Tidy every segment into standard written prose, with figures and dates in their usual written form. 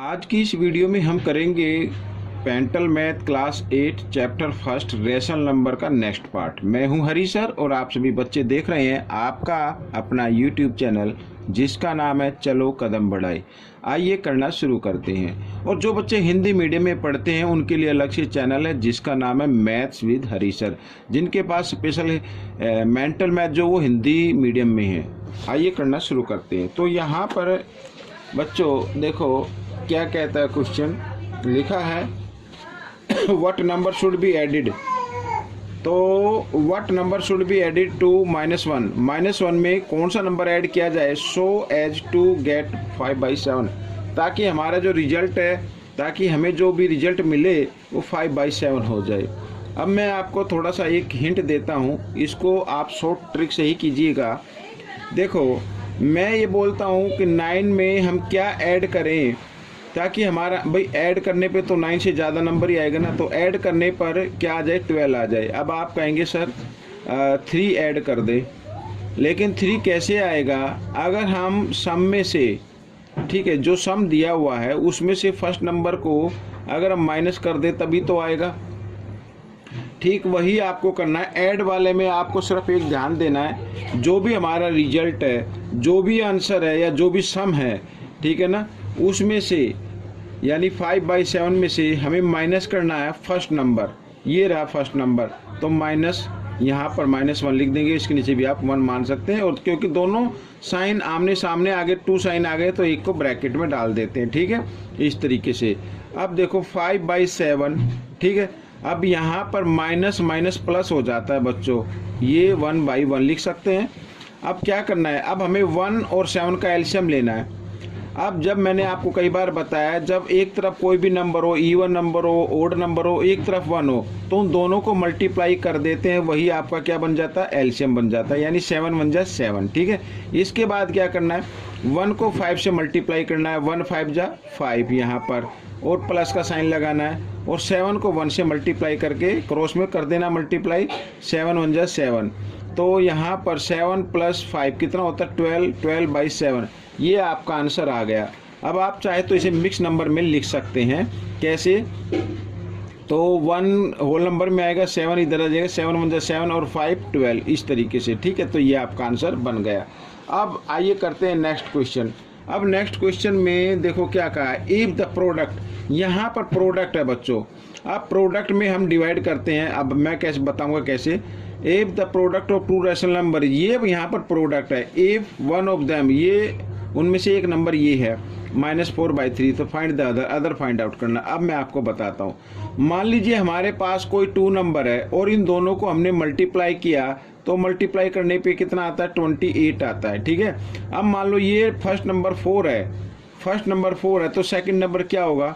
आज की इस वीडियो में हम करेंगे पेंटल math class 8 chapter first rational number का नेक्स्ट पार्ट। मैं हूं हरी सर और आप सभी बच्चे देख रहे हैं आपका अपना यूट्यूब चैनल जिसका नाम है चलो कदम बढ़ाए। आइए करना शुरू करते हैं। और जो बच्चे हिंदी मीडियम में पढ़ते हैं उनके लिए अलग से चैनल है जिसका नाम है मैथ्स विद हरी सर, जिनके पास स्पेशल मेंटल मैथ जो वो हिंदी मीडियम में है। आइए करना शुरू करते हैं। तो यहाँ पर बच्चों देखो क्या कहता है, क्वेश्चन लिखा है what number should be added. तो what number should be added to -1। -1 में कौन सा नंबर ऐड किया जाए सो एज टू गेट 5/7, ताकि हमारा जो रिजल्ट है, ताकि हमें जो भी रिजल्ट मिले वो 5/7 हो जाए। अब मैं आपको थोड़ा सा एक हिंट देता हूँ, इसको आप शॉर्ट ट्रिक से ही कीजिएगा। देखो मैं ये बोलता हूँ कि 9 में हम क्या ऐड करें ताकि हमारा भाई ऐड करने पे तो 9 से ज़्यादा नंबर ही आएगा ना, तो ऐड करने पर क्या आ जाए 12 आ जाए। अब आप कहेंगे सर 3 ऐड कर दे, लेकिन 3 कैसे आएगा? अगर हम सम में से, ठीक है, जो सम दिया हुआ है उसमें से फर्स्ट नंबर को अगर हम माइनस कर दे तभी तो आएगा। ठीक वही आपको करना है। ऐड वाले में आपको सिर्फ एक ध्यान देना है, जो भी हमारा रिजल्ट है, जो भी आंसर है या जो भी सम है, ठीक है ना, उसमें से यानी 5/7 में से हमें माइनस करना है फर्स्ट नंबर। ये रहा फर्स्ट नंबर, तो माइनस यहाँ पर -1 लिख देंगे, इसके नीचे भी आप 1 मान सकते हैं। और क्योंकि दोनों साइन आमने सामने आ गए, 2 साइन आ गए, तो एक को ब्रैकेट में डाल देते हैं, ठीक है, इस तरीके से। अब देखो 5/7, ठीक है। अब यहाँ पर माइनस माइनस प्लस हो जाता है बच्चों, ये 1/1 लिख सकते हैं। अब क्या करना है, अब हमें 1 और 7 का एलसीएम लेना है। अब जब मैंने आपको कई बार बताया, जब एक तरफ कोई भी नंबर हो, इवन नंबर हो, ओड नंबर हो, एक तरफ 1 हो, तो उन दोनों को मल्टीप्लाई कर देते हैं, वही आपका क्या बन जाता है, एलसीएम बन जाता है, यानी 7 1 जा 7, ठीक है। इसके बाद क्या करना है, 1 को 5 से मल्टीप्लाई करना है, 1 5 जा 5 यहाँ पर, और प्लस का साइन लगाना है, और 7 को 1 से मल्टीप्लाई करके क्रॉस में कर देना मल्टीप्लाई, 7 1 जा 7। तो यहाँ पर 7 + 5 कितना होता है 12, 12/7, ये आपका आंसर आ गया। अब आप चाहे तो इसे मिक्स नंबर में लिख सकते हैं। कैसे? तो 1 होल नंबर में आएगा, 7 इधर आ जाएगा, 7 1 जा 7 और 5 12, इस तरीके से, ठीक है। तो ये आपका आंसर बन गया। अब आइए करते हैं नेक्स्ट क्वेश्चन। अब नेक्स्ट क्वेश्चन में देखो क्या कहा है, इफ द प्रोडक्ट, यहाँ पर प्रोडक्ट है बच्चों। अब प्रोडक्ट में हम डिवाइड करते हैं। अब मैं कैसे बताऊंगा कैसे। If the product of 2 rational number, ये यहाँ पर प्रोडक्ट है। इफ वन ऑफ देम, ये उनमें से एक नंबर ये है -4/3, तो find the other find out करना। अब मैं आपको बताता हूँ। मान लीजिए हमारे पास कोई 2 नंबर है और इन दोनों को हमने मल्टीप्लाई किया, तो मल्टीप्लाई करने पे कितना आता है, 28 आता है, ठीक है। अब मान लो ये फर्स्ट नंबर 4 है, फर्स्ट नंबर 4 है, तो सेकंड नंबर क्या होगा?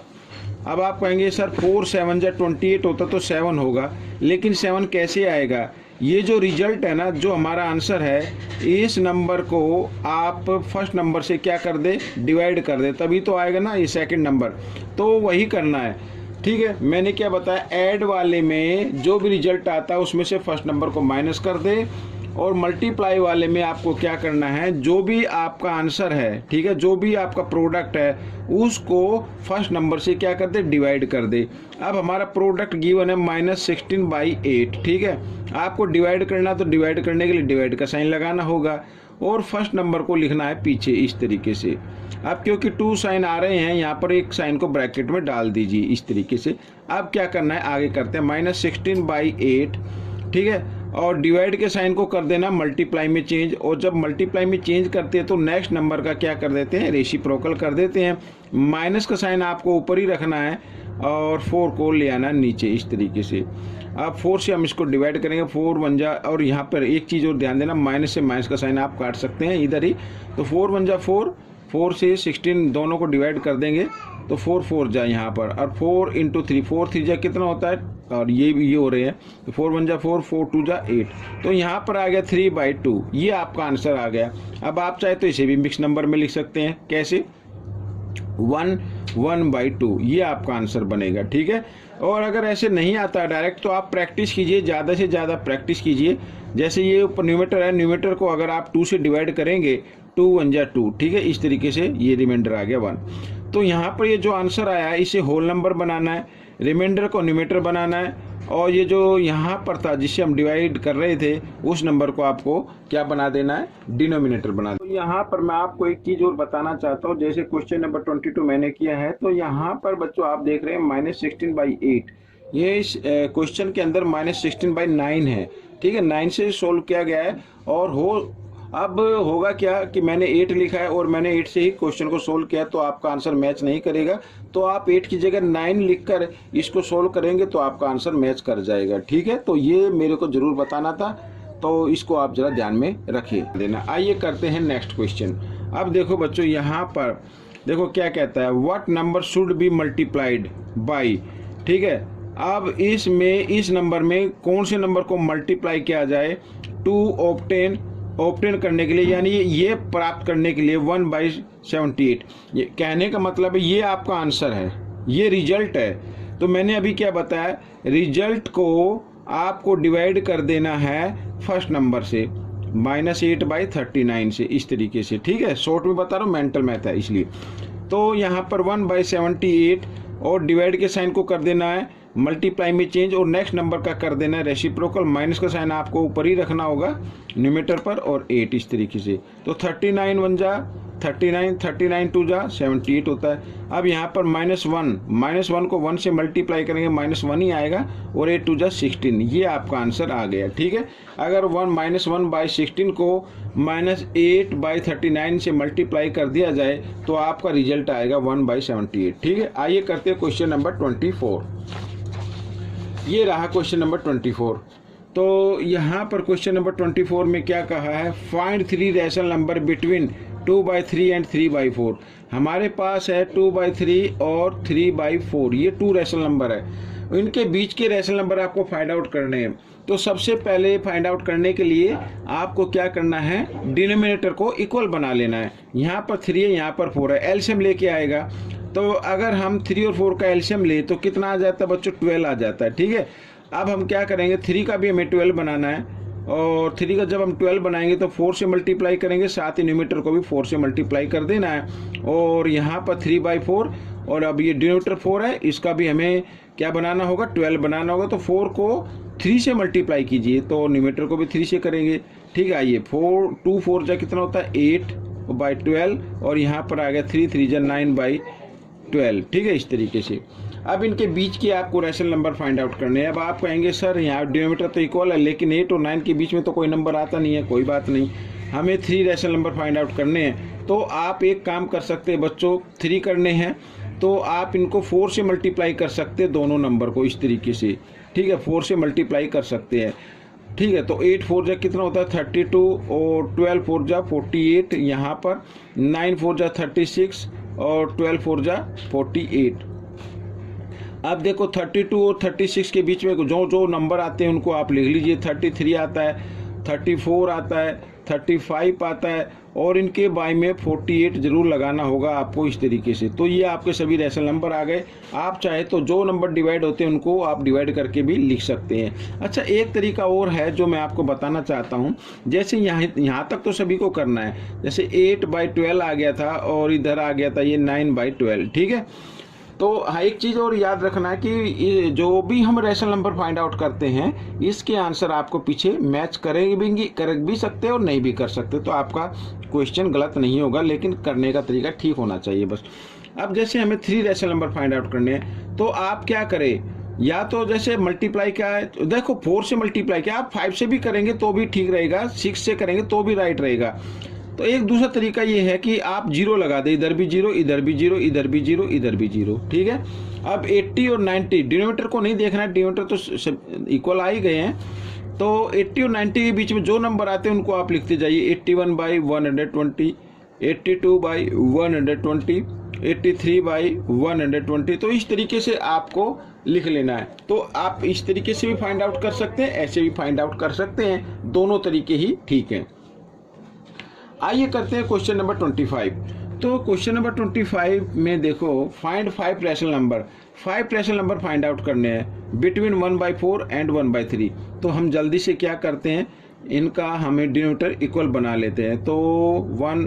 अब आप कहेंगे सर 4 7 जा 28 होता तो 7 होगा, लेकिन 7 कैसे आएगा? ये जो रिजल्ट है ना, जो हमारा आंसर है, इस नंबर को आप फर्स्ट नंबर से क्या कर दे, डिवाइड कर दे, तभी तो आएगा ना ये सेकंड नंबर। तो वही करना है, ठीक है। मैंने क्या बताया, ऐड वाले में जो भी रिजल्ट आता है उसमें से फर्स्ट नंबर को माइनस कर दे, और मल्टीप्लाई वाले में आपको क्या करना है, जो भी आपका आंसर है, ठीक है, जो भी आपका प्रोडक्ट है, उसको फर्स्ट नंबर से क्या कर दे, डिवाइड कर दे। अब हमारा प्रोडक्ट गिवन है -16/8, ठीक है। आपको डिवाइड करना, तो डिवाइड करने के लिए डिवाइड का साइन लगाना होगा, और फर्स्ट नंबर को लिखना है पीछे इस तरीके से। अब क्योंकि 2 साइन आ रहे हैं, यहाँ पर एक साइन को ब्रैकेट में डाल दीजिए इस तरीके से। अब क्या करना है, आगे करते हैं, -16/8, ठीक है, और डिवाइड के साइन को कर देना मल्टीप्लाई में चेंज, और जब मल्टीप्लाई में चेंज करते हैं तो नेक्स्ट नंबर का क्या कर देते हैं, रेसिप्रोकल कर देते हैं। माइनस का साइन आपको ऊपर ही रखना है और 4 को ले आना नीचे इस तरीके से। अब 4 से हम इसको डिवाइड करेंगे, 4 1 जा, और यहाँ पर एक चीज़ और ध्यान देना, माइनस से माइनस का साइन आप काट सकते हैं इधर ही। तो 4 1 जा 4, 4 से 16 दोनों को डिवाइड कर देंगे, तो 4 4 जा यहाँ पर, और 4 × 3, 4 3 जा कितना होता है, और ये भी ये हो रहे हैं, तो 4 1 जा 4, 4 2 जा 8, तो यहाँ पर आ गया 3/2, ये आपका आंसर आ गया। अब आप चाहे तो इसे भी मिक्स नंबर में लिख सकते हैं। कैसे? 1 1/2, ये आपका आंसर बनेगा, ठीक है। और अगर ऐसे नहीं आता डायरेक्ट, तो आप प्रैक्टिस कीजिए, ज़्यादा से ज़्यादा प्रैक्टिस कीजिए। जैसे ये ऊपर न्यूमेटर है, न्यूमेटर को अगर आप 2 से डिवाइड करेंगे, 2 1 जा 2, ठीक है, इस तरीके से ये रिमाइंडर आ गया 1। तो यहाँ पर ये जो आंसर आया है इसे होल नंबर बनाना है, रिमाइंडर को न्यूमरेटर बनाना है, और ये जो यहाँ पर था जिससे हम डिवाइड कर रहे थे उस नंबर को आपको क्या बना देना है, डिनोमिनेटर बना देना। तो यहाँ पर मैं आपको एक चीज़ और बताना चाहता हूँ, जैसे क्वेश्चन नंबर 22 मैंने किया है, तो यहाँ पर बच्चों आप देख रहे हैं -16/8, ये इस क्वेश्चन के अंदर -16/9 है, ठीक है, 9 से सोल्व किया गया है। और अब होगा क्या कि मैंने 8 लिखा है और मैंने 8 से ही क्वेश्चन को सोल्व किया, तो आपका आंसर मैच नहीं करेगा। तो आप 8 की जगह 9 लिखकर इसको सोल्व करेंगे तो आपका आंसर मैच कर जाएगा, ठीक है। तो ये मेरे को जरूर बताना था, तो इसको आप जरा ध्यान में रखिए देना। आइए करते हैं नेक्स्ट क्वेश्चन। अब देखो बच्चों, यहाँ पर देखो क्या कहता है, what number should B multiplied by, ठीक है। अब इस नंबर में कौन से नंबर को मल्टीप्लाई किया जाए टू ऑब्टेन करने के लिए, यानी ये प्राप्त करने के लिए 1/78। ये कहने का मतलब है ये आपका आंसर है, ये रिजल्ट है। तो मैंने अभी क्या बताया, रिजल्ट को आपको डिवाइड कर देना है फर्स्ट नंबर से, -8/39 से, इस तरीके से, ठीक है। शॉर्ट में बता रहा हूँ, मेंटल मैथ है इसलिए। तो यहाँ पर 1/78 और डिवाइड के साइन को कर देना है मल्टीप्लाई में चेंज, और नेक्स्ट नंबर का कर देना है रेसिप्रोकल, माइनस का साइन आपको ऊपर ही रखना होगा न्यूमरेटर पर, और 8 इस तरीके से। तो 39 1 जा 39, 39 2 जा 78 होता है। अब यहाँ पर -1 को 1 से मल्टीप्लाई करेंगे -1 ही आएगा, और 8 2 जा 16, ये आपका आंसर आ गया, ठीक है। अगर -1/16 को -8/39 से मल्टीप्लाई कर दिया जाए तो आपका रिजल्ट आएगा 1/78, ठीक है। आइए करते हैं क्वेश्चन नंबर 24। ये रहा क्वेश्चन नंबर 24। तो यहाँ पर क्वेश्चन नंबर 24 में क्या कहा है, find 3 rational number between 2/3 and 3/4। हमारे पास है 2/3 और 3/4, ये 2 रैशनल नंबर है। इनके बीच के रैशनल नंबर आपको फाइंड आउट करने हैं। तो सबसे पहले फाइंड आउट करने के लिए आपको क्या करना है, डिनोमिनेटर को इक्वल बना लेना है। यहाँ पर 3 है, यहाँ पर 4 है, एलसीएम लेके आएगा। तो अगर हम 3 और 4 का एलसीएम ले तो कितना आ जाता है बच्चों, 12 आ जाता है, ठीक है। अब हम क्या करेंगे, 3 का भी हमें 12 बनाना है, और 3 का जब हम 12 बनाएंगे तो 4 से मल्टीप्लाई करेंगे, साथ ही न्यूमरेटर को भी 4 से मल्टीप्लाई कर देना है। और यहाँ पर 3/4, और अब ये डिनोमिनेटर 4 है, इसका भी हमें क्या बनाना होगा, 12 बनाना होगा। तो 4 को 3 से मल्टीप्लाई कीजिए, तो न्यूमरेटर को भी 3 से करेंगे, ठीक है। आइए 2 4 जा कितना होता है, 8/12, और यहाँ पर आ गया 3 3 जा 9/12, ठीक है, इस तरीके से। अब इनके बीच के आपको रैशनल नंबर फाइंड आउट करने हैं। अब आप कहेंगे सर यहाँ डिनोमिनेटर तो इक्वल है, लेकिन 8 और 9 के बीच में तो कोई नंबर आता नहीं है। कोई बात नहीं, हमें 3 रैशनल नंबर फाइंड आउट करने हैं। तो आप एक काम कर सकते हैं बच्चों, 3 करने हैं तो आप इनको 4 से मल्टीप्लाई कर सकते हैं, दोनों नंबर को इस तरीके से, ठीक है, 4 से मल्टीप्लाई कर सकते हैं, ठीक है। तो 8 4 जा कितना होता है, 32, और 12 4 जा 48, यहाँ पर 9 4 जा 36, और 12 4 जा 48। अब देखो 32 और 36 के बीच में जो जो नंबर आते हैं उनको आप लिख लीजिए। 33 आता है, 34 आता है, 35 आता है, और इनके बाई में 48 जरूर लगाना होगा आपको इस तरीके से। तो ये आपके सभी रैशनल नंबर आ गए। आप चाहे तो जो नंबर डिवाइड होते हैं उनको आप डिवाइड करके भी लिख सकते हैं। अच्छा, एक तरीका और है जो मैं आपको बताना चाहता हूँ। जैसे यहाँ तक तो सभी को करना है, जैसे 8/12 आ गया था और इधर आ गया था ये 9/12, ठीक है। तो हाँ, एक चीज़ और याद रखना है कि जो भी हम रैशनल नंबर फाइंड आउट करते हैं इसके आंसर आपको पीछे मैच कर भी सकते हैं और नहीं भी कर सकते। तो आपका क्वेश्चन गलत नहीं होगा, लेकिन करने का तरीका ठीक होना चाहिए बस। अब जैसे हमें 3 रैशनल नंबर फाइंड आउट करने हैं, तो आप क्या करें, या तो जैसे मल्टीप्लाई क्या है, तो देखो 4 से मल्टीप्लाई क्या, आप 5 से भी करेंगे तो भी ठीक रहेगा, 6 से करेंगे तो भी राइट रहेगा। तो एक दूसरा तरीका ये है कि आप 0 लगा दें, इधर भी 0, इधर भी 0, इधर भी 0, इधर भी 0, ठीक है। अब 80 और 90 डिनोमिनेटर को नहीं देखना है, डिनोमिनेटर तो इक्वल आ ही गए हैं। तो 80 और 90 के बीच में जो नंबर आते हैं उनको आप लिखते जाइए। 81/120, 82/120, 83/120। तो इस तरीके से आपको लिख लेना है। तो आप इस तरीके से भी फाइंड आउट कर सकते हैं, ऐसे भी फाइंड आउट कर सकते हैं, दोनों तरीके ही ठीक हैं। आइए करते हैं क्वेश्चन नंबर 25। तो क्वेश्चन नंबर 25 में देखो, find 5 rational number. 5 rational number find out करने हैं बिटवीन 1/4 एंड 1/3। तो हम जल्दी से क्या करते हैं, इनका हमें डिनोमिनेटर इक्वल बना लेते हैं। तो 1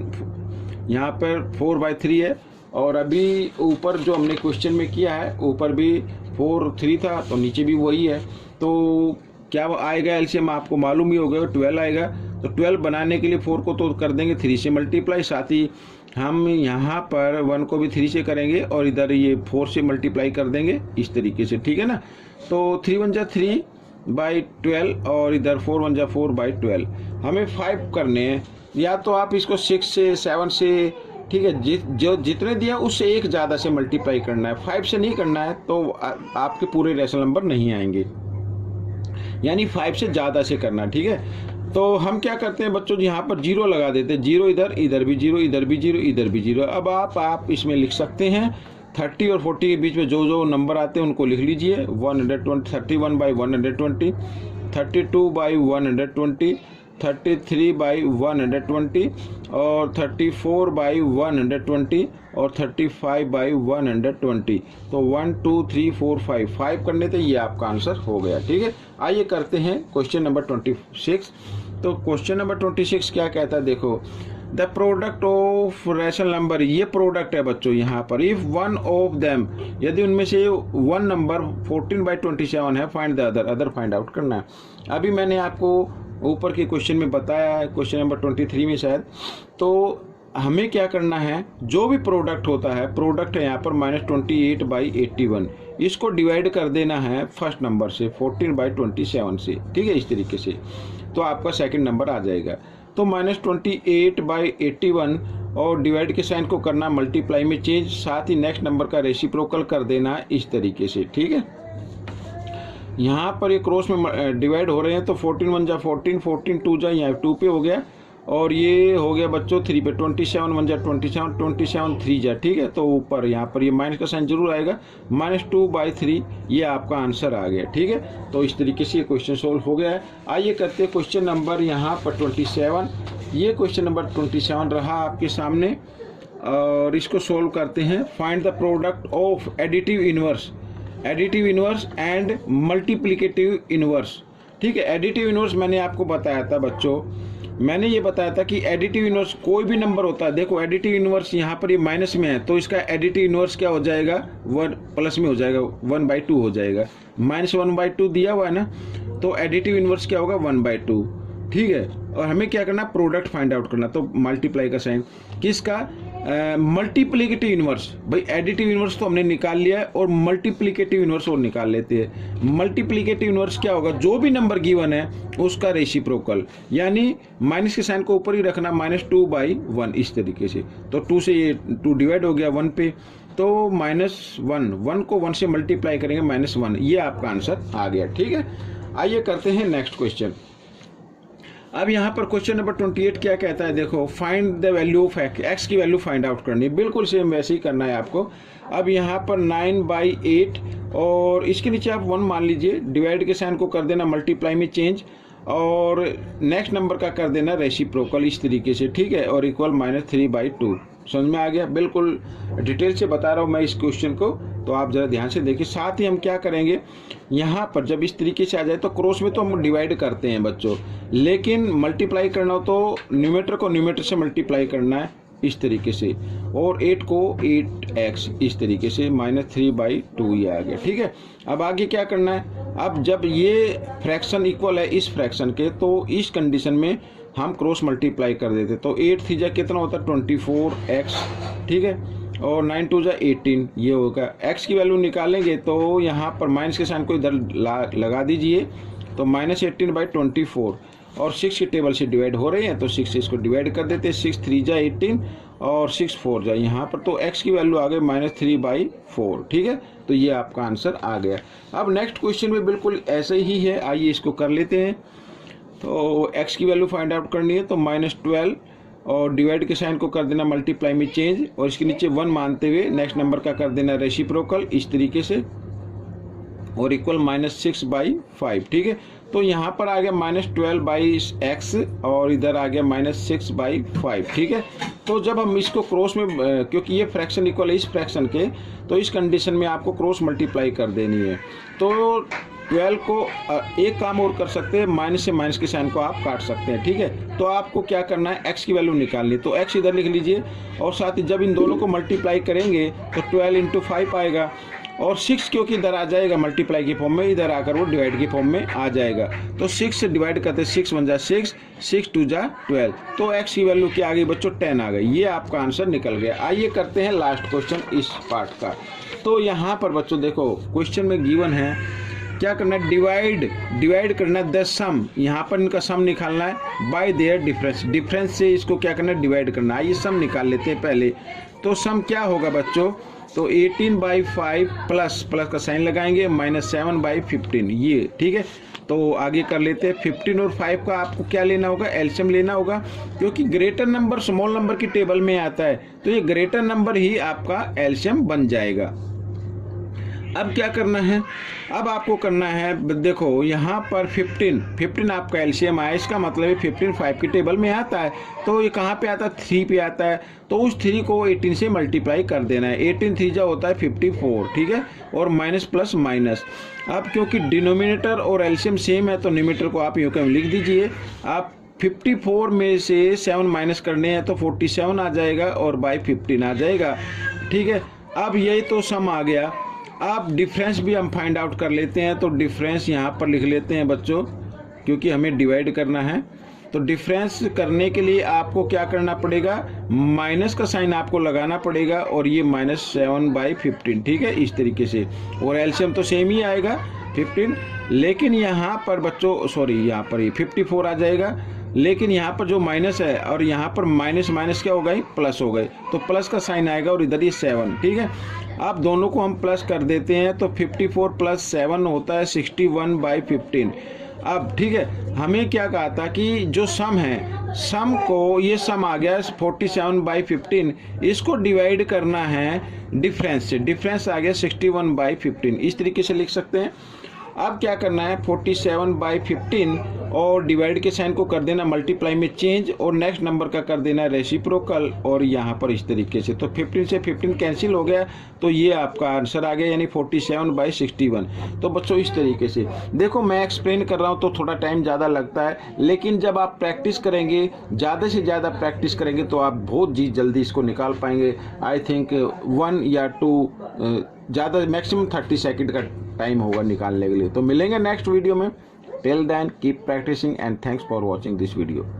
यहाँ पर 4/3 है, और अभी ऊपर जो हमने क्वेश्चन में किया है, ऊपर भी 4 3 था तो नीचे भी वही है। तो क्या आएगा एलसीएम आपको मालूम ही होगा, 12 आएगा। तो 12 बनाने के लिए 4 को तो कर देंगे 3 से मल्टीप्लाई, साथ ही हम यहाँ पर 1 को भी 3 से करेंगे और इधर ये 4 से मल्टीप्लाई कर देंगे इस तरीके से, ठीक है ना। तो 3 1 जा 3/12 और इधर 4 1 जा 4/12। हमें 5 करने हैं, या तो आप इसको 6 से 7 से, ठीक है, जो जितने दिया उससे एक ज़्यादा से मल्टीप्लाई करना है, 5 से नहीं करना है तो आपके पूरे रेशनल नंबर नहीं आएंगे, यानी 5 से ज़्यादा से करना, ठीक है। तो हम क्या करते हैं बच्चों, यहाँ पर 0 लगा देते हैं, 0 इधर, इधर भी 0, इधर भी 0, इधर भी 0। अब आप इसमें लिख सकते हैं 30 और 40 के बीच में जो जो नंबर आते हैं उनको लिख लीजिए। 120, 31/120, 32/120, 33/120 और 34/120 और 35/120। तो 1 2 3 4 5 करने थे, ये आपका आंसर हो गया, ठीक है। आइए करते हैं क्वेश्चन नंबर 26। तो क्वेश्चन नंबर 26 क्या कहता है, देखो, the product of rational number, ये प्रोडक्ट है बच्चों यहाँ पर। इफ वन ऑफ देम, यदि उनमें से वन नंबर 14/27 है, find the other find out करना है। अभी मैंने आपको ऊपर के क्वेश्चन में बताया है, क्वेश्चन नंबर 23 में शायद। तो हमें क्या करना है, जो भी प्रोडक्ट होता है, प्रोडक्ट है यहाँ पर -28/81, इसको डिवाइड कर देना है फर्स्ट नंबर से 14/27 से, ठीक है, इस तरीके से। तो आपका सेकंड नंबर आ जाएगा। तो -28/81 और डिवाइड के साइन को करना मल्टीप्लाई में चेंज, साथ ही नेक्स्ट नंबर का रेसिप्रोकल कर देना इस तरीके से, ठीक है। यहाँ पर ये क्रॉस में डिवाइड हो रहे हैं, तो 14 1 जा 14, 14 2 जा यहाँ 2 पे हो गया, और ये हो गया बच्चों 3 पे, 27 1 जा 27, 27 3 जा, ठीक है। तो ऊपर यहाँ पर ये माइनस का साइन जरूर आएगा, -2/3, ये आपका आंसर आ गया, ठीक है। तो इस तरीके से ये क्वेश्चन सोल्व हो गया है। आइए करते हैं क्वेश्चन नंबर यहाँ पर 27। ये क्वेश्चन नंबर 27 रहा आपके सामने, और इसको सोल्व करते हैं। Find the product of additive inverse and multiplicative inverse, ठीक है। एडिटिव इनवर्स मैंने आपको बताया था बच्चों, मैंने ये बताया था कि एडिटिव इनवर्स कोई भी नंबर होता है। देखो एडिटिव इनवर्स यहाँ पर ये माइनस में है, तो इसका एडिटिव इनवर्स क्या हो जाएगा, 1 प्लस में हो जाएगा, 1/2 हो जाएगा। -1/2 दिया हुआ है ना, तो एडिटिव इनवर्स क्या होगा, 1/2, ठीक है। और हमें क्या करना, प्रोडक्ट फाइंड आउट करना, तो मल्टीप्लाई का साइन किसका, मल्टीप्लिकेटिव इनवर्स। भाई एडिटिव इनवर्स तो हमने निकाल लिया है, और मल्टीप्लिकेटिव इनवर्स और निकाल लेते हैं। मल्टीप्लिकेटिव इनवर्स क्या होगा, जो भी नंबर गिवन है उसका रेसिप्रोकल, यानी माइनस के साइन को ऊपर ही रखना, -2/1 इस तरीके से। तो 2 से ये 2 डिवाइड हो गया 1 पे, तो -1 को 1 से मल्टीप्लाई करेंगे, -1, ये आपका आंसर आ गया, ठीक है। आइए करते हैं नेक्स्ट क्वेश्चन। अब यहाँ पर क्वेश्चन नंबर 28 क्या कहता है, देखो, find the value of x की वैल्यू फाइंड आउट करनी है। बिल्कुल सेम वैसे ही करना है आपको। अब यहाँ पर 9/8 और इसके नीचे आप 1 मान लीजिए, डिवाइड के साइन को कर देना मल्टीप्लाई में चेंज, और नेक्स्ट नंबर का कर देना रेसिप्रोकल इस तरीके से, ठीक है, और इक्वल -3/2। समझ में आ गया, बिल्कुल डिटेल से बता रहा हूँ मैं इस क्वेश्चन को, तो आप ज़रा ध्यान से देखिए। साथ ही हम क्या करेंगे, यहाँ पर जब इस तरीके से आ जाए तो क्रॉस में तो हम डिवाइड करते हैं बच्चों, लेकिन मल्टीप्लाई करना हो तो न्यूमेटर को न्यूमेटर से मल्टीप्लाई करना है इस तरीके से, और 8 को 8x इस तरीके से, -3/2 ये आ गया, ठीक है। अब आगे क्या करना है, अब जब ये फ्रैक्शन इक्वल है इस फ्रैक्शन के, तो इस कंडीशन में हम क्रॉस मल्टीप्लाई कर देते, तो 8 3 जा कितना होता है, 24x, ठीक है, और 9 2 जा 18, ये होगा। x की वैल्यू निकालेंगे तो यहाँ पर माइनस के साइन को इधर लगा दीजिए, तो -18/24, और 6 के टेबल से डिवाइड हो रहे हैं, तो 6 से इसको डिवाइड कर देते हैं, 6 3 जा 18 और 6 4 जा यहाँ पर, तो x की वैल्यू आ गई -3/4, ठीक है। तो ये आपका आंसर आ गया। अब नेक्स्ट क्वेश्चन में बिल्कुल ऐसे ही है, आइए इसको कर लेते हैं। तो x की वैल्यू फाइंड आउट करनी है, तो -12 और डिवाइड के साइन को कर देना मल्टीप्लाई में चेंज, और इसके नीचे 1 मानते हुए नेक्स्ट नंबर का कर देना रेसिप्रोकल इस तरीके से, और इक्वल -6/5, ठीक है। तो यहाँ पर आ गया -12/x और इधर आ गया -6/5, ठीक है। तो जब हम इसको क्रॉस में, क्योंकि ये फ्रैक्शन इक्वल है इस फ्रैक्शन के, तो इस कंडीशन में आपको क्रॉस मल्टीप्लाई कर देनी है। तो 12 को एक काम और कर सकते हैं, माइनस से माइनस के साइन को आप काट सकते हैं, ठीक है। तो आपको क्या करना है, x की वैल्यू निकालनी है, तो x इधर लिख लीजिए और साथ ही जब इन दोनों को मल्टीप्लाई करेंगे तो 12 × 5 आएगा और 6 क्योंकि इधर आ जाएगा मल्टीप्लाई की फॉर्म में, इधर आकर वो डिवाइड की फॉर्म में आ जाएगा। तो 6 से डिवाइड करते 6 × 1 = 6, 6 × 2 = 12, तो x की वैल्यू क्या आ गई बच्चों, 10 आ गई। ये आपका आंसर निकल गया। आइए करते हैं लास्ट क्वेश्चन इस पार्ट का। तो यहाँ पर बच्चों देखो क्वेश्चन में गिवन है क्या करना है, डिवाइड करना है द सम, यहाँ पर इनका सम निकालना है बाय देयर डिफरेंस, डिफरेंस से इसको क्या करना है, डिवाइड करना है। ये सम निकाल लेते हैं पहले। तो सम क्या होगा बच्चों, तो 18/5 प्लस का साइन लगाएंगे -7/15, ये ठीक है। तो आगे कर लेते हैं। 15 और 5 का आपको क्या लेना होगा, एलसीएम लेना होगा, क्योंकि ग्रेटर नंबर स्मॉल नंबर की टेबल में आता है, तो ये ग्रेटर नंबर ही आपका एलसीएम बन जाएगा। अब क्या करना है, अब आपको करना है, देखो यहाँ पर 15 आपका एलसीएम आया, इसका मतलब है 15 5 की टेबल में आता है, तो ये कहाँ पे आता है, 3 पे आता है, तो उस 3 को 18 से मल्टीप्लाई कर देना है। 18 3 जा होता है 54, ठीक है, और माइनस प्लस माइनस। अब क्योंकि डिनोमिनेटर और एलसीएम सेम है तो न्यूमरेटर को आप यूँ कहीं लिख दीजिए। आप 54 में से 7 माइनस करने हैं तो 47 आ जाएगा और बाई 15 आ जाएगा, ठीक है। अब यही तो सम आ गया। अब डिफरेंस भी हम फाइंड आउट कर लेते हैं, तो डिफरेंस यहाँ पर लिख लेते हैं बच्चों, क्योंकि हमें डिवाइड करना है। तो डिफरेंस करने के लिए आपको क्या करना पड़ेगा, माइनस का साइन आपको लगाना पड़ेगा और ये -7/15, ठीक है, इस तरीके से। और एलसीएम तो सेम ही आएगा 15, लेकिन यहाँ पर बच्चों यहाँ पर ये 54 आ जाएगा, लेकिन यहाँ पर जो माइनस है और यहाँ पर माइनस क्या हो गई, प्लस हो गए, तो प्लस का साइन आएगा और इधर ये 7, ठीक है। अब दोनों को हम प्लस कर देते हैं, तो 54 + 7 होता है 61/15। अब ठीक है, हमें क्या कहा था कि जो सम है, सम को, ये सम आ गया 47/15, इसको डिवाइड करना है डिफरेंस से, डिफरेंस आ गया 61/15, इस तरीके से लिख सकते हैं। अब क्या करना है, 47/15 और डिवाइड के साइन को कर देना मल्टीप्लाई में चेंज और नेक्स्ट नंबर का कर देना रेसिप्रोकल, और यहाँ पर इस तरीके से। तो 15 से 15 कैंसिल हो गया, तो ये आपका आंसर आ गया, यानी 47/61। तो बच्चों इस तरीके से देखो, मैं एक्सप्लेन कर रहा हूँ तो थोड़ा टाइम ज़्यादा लगता है, लेकिन जब आप प्रैक्टिस करेंगे, ज़्यादा से ज़्यादा प्रैक्टिस करेंगे तो आप बहुत जल्दी इसको निकाल पाएंगे। आई थिंक 1 या 2 ज़्यादा मैक्सिमम 30 सेकंड का टाइम होगा निकालने के लिए। तो मिलेंगे नेक्स्ट वीडियो में। Till then keep practicing and thanks for watching this video.